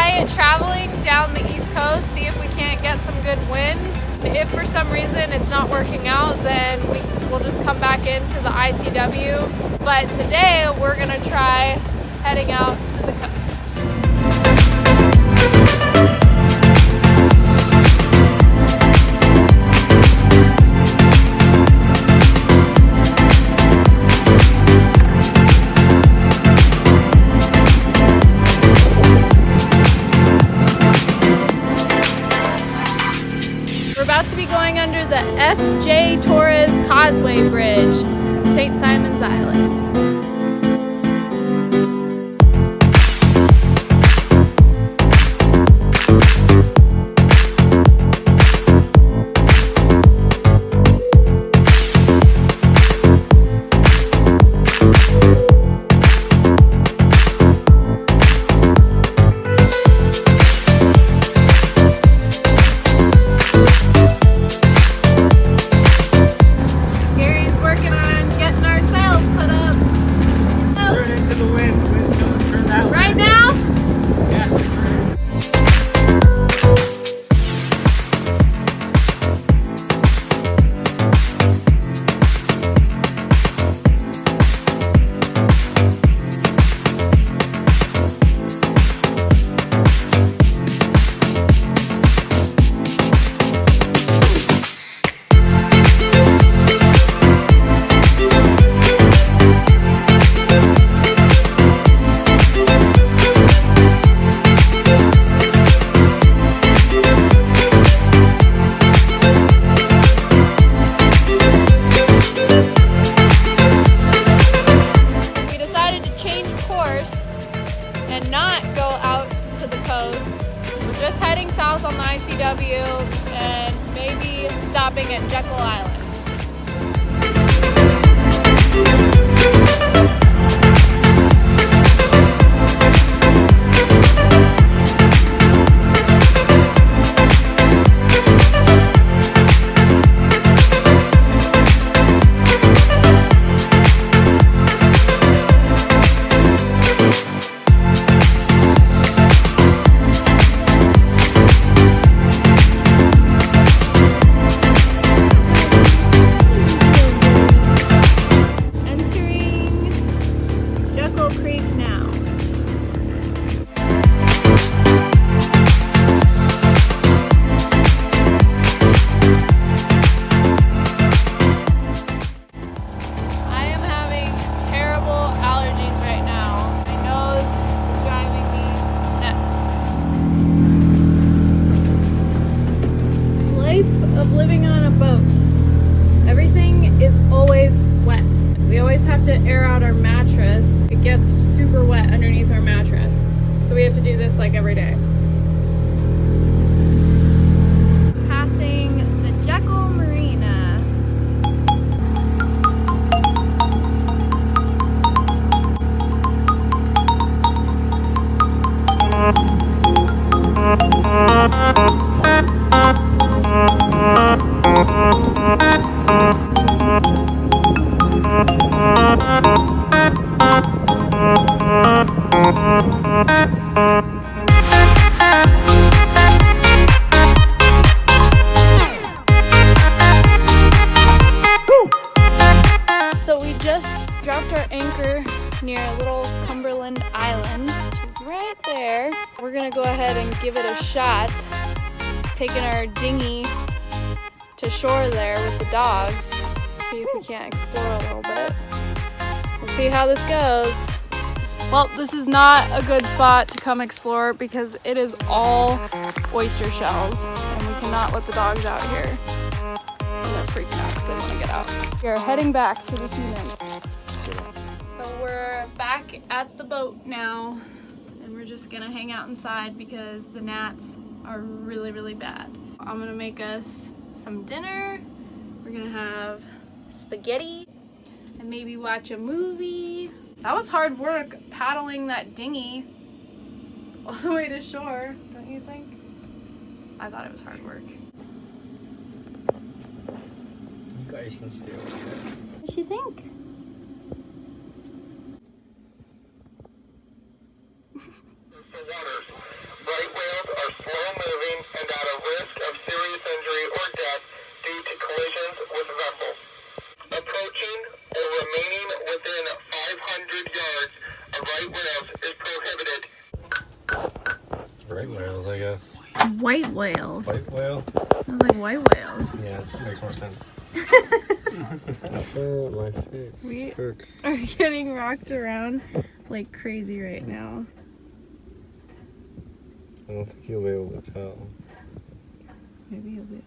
try traveling down the East Coast, see if we can't get some good wind. If for some reason it's not working out, then we'll just come back into the ICW. But today we're gonna try heading out to the coast. We're about to be going under the F.J. Torres Causeway Bridge in St. Simon's Island. And not go out to the coast. We're just heading south on the ICW and maybe stopping at Jekyll Island. Of living on a boat. Everything is always wet. We always have to air out our mattress. It gets super wet underneath our mattress. So we have to do this like every day. Passing the Jekyll Marina. So we just dropped our anchor near Little Cumberland Island, which is right there. We're gonna go ahead and give it a shot, taking our dinghy to shore there with the dogs, see if we can't explore a little bit. We'll see how this goes. Well, this is not a good spot to come explore because it is all oyster shells and we cannot let the dogs out here. And they're freaking out because they want to get out. We are heading back to the cement. So we're back at the boat now and we're just gonna hang out inside because the gnats are really, really bad. I'm gonna make us some dinner. We're gonna have spaghetti and maybe watch a movie. That was hard work paddling that dinghy all the way to shore, don't you think? I thought it was hard work. You guys can stay over there. What do you think? For water, right right whales, I guess. White whale. White whale? I was like, white whale. Yeah, that makes more sense. My face We hurts. are getting rocked around like crazy right now. I don't think you'll be able to tell. Maybe he'll be.